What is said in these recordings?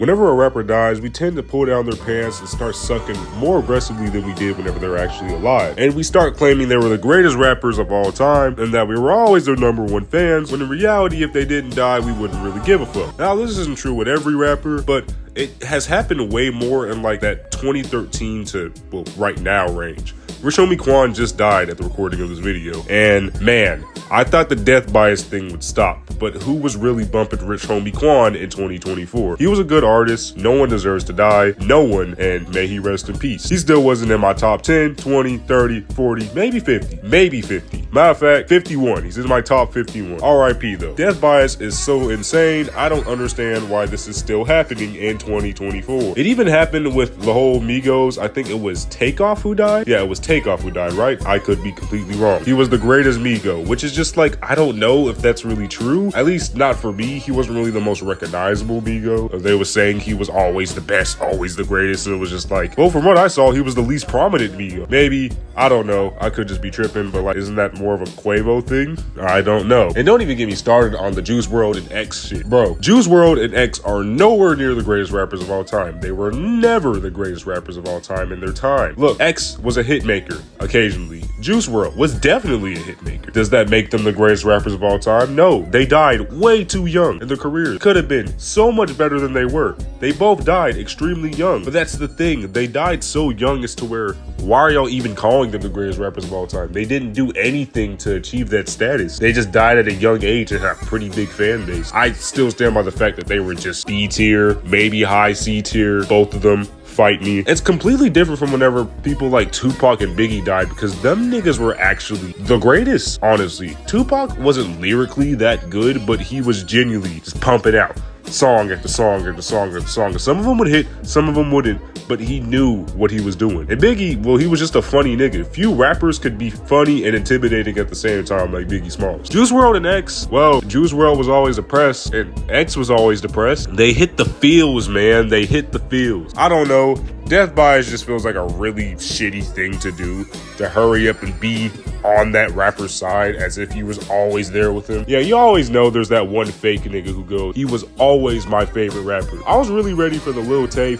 Whenever a rapper dies, we tend to pull down their pants and start sucking more aggressively than we did whenever they were actually alive. And we start claiming they were the greatest rappers of all time and that we were always their #1 fans, when in reality, if they didn't die, we wouldn't really give a fuck. Now, this isn't true with every rapper, but it has happened way more in like that 2013 to, well, right now range. Rich Homie Quan just died at the recording of this video, and man, I thought the death bias thing would stop, but who was really bumping Rich Homie Quan in 2024? He was a good artist, no one deserves to die, no one, and may he rest in peace. He still wasn't in my top 10, 20, 30, 40, maybe 50. Matter of fact, 51, he's in my top 51. RIP though. Death bias is so insane, I don't understand why this is still happening in 2024. It even happened with the whole Migos, I think it was Takeoff who died? Yeah, it was Takeoff who died, right? I could be completely wrong. He was the greatest Migo, which is just like, I don't know if that's really true. At least not for me. He wasn't really the most recognizable Migo. They were saying he was always the best, always the greatest, and it was just like, well, from what I saw, he was the least prominent Migo. Maybe, I don't know. I could just be tripping, but like, isn't that more of a Quavo thing? I don't know. And don't even get me started on the Juice WRLD and X shit. Bro, Juice WRLD and X are nowhere near the greatest rappers of all time. They were never the greatest rappers of all time in their time. Look, X was a hit maker occasionally. Juice WRLD was definitely a hit maker. Does that make them the greatest rappers of all time? No, they died way too young, and their careers could have been so much better than they were. They both died extremely young, but that's the thing. They died so young as to where, why are y'all even calling them the greatest rappers of all time? They didn't do anything to achieve that status. They just died at a young age and had a pretty big fan base. I still stand by the fact that they were just B tier, maybe high C tier, both of them. Fight me. It's completely different from whenever people like Tupac and Biggie died, because them niggas were actually the greatest, honestly. Tupac wasn't lyrically that good, but he was genuinely just pumping out song after song after song after song. Some of them would hit, some of them wouldn't, but he knew what he was doing. And Biggie, well, he was just a funny nigga. Few rappers could be funny and intimidating at the same time like Biggie Smalls. Juice WRLD and X, well, Juice WRLD was always depressed and X was always depressed. They hit the feels, man. They hit the feels. I don't know. Death bias just feels like a really shitty thing to do, to hurry up and be on that rapper's side as if he was always there with him. Yeah, you always know there's that one fake nigga who goes, he was always my favorite rapper. I was really ready for the Lil TJ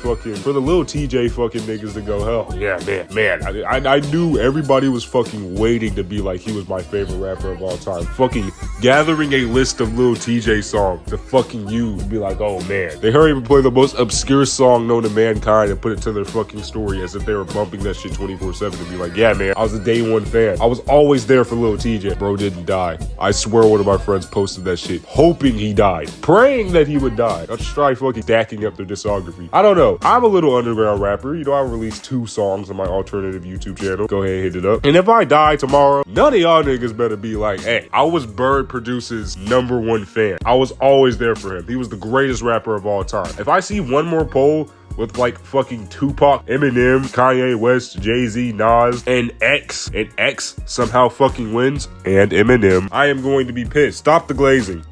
fucking niggas to go, hell yeah, man. I knew everybody was fucking waiting to be like, he was my favorite rapper of all time. Fucking gathering a list of Lil TJ songs to fucking use, be like, oh man. They hurry up and play the most obscure song known to mankind and put it to their fucking story as if they were bumping that shit 24/7 and be like, yeah man, I was a day one fan. I was always there for Lil TJ. Bro didn't die. I swear one of my friends posted that shit hoping he died, praying that he would die. I'll just try fucking stacking up their discography. I don't know. I'm a little underground rapper. You know, I released 2 songs on my alternative YouTube channel. Go ahead and hit it up. And if I die tomorrow, none of y'all niggas better be like, hey, I was Bird Produce's #1 fan. I was always there for him. He was the greatest rapper of all time. If I see one more poll with like fucking Tupac, Eminem, Kanye West, Jay-Z, Nas, and X somehow fucking wins, and Eminem, I am going to be pissed. Stop the glazing.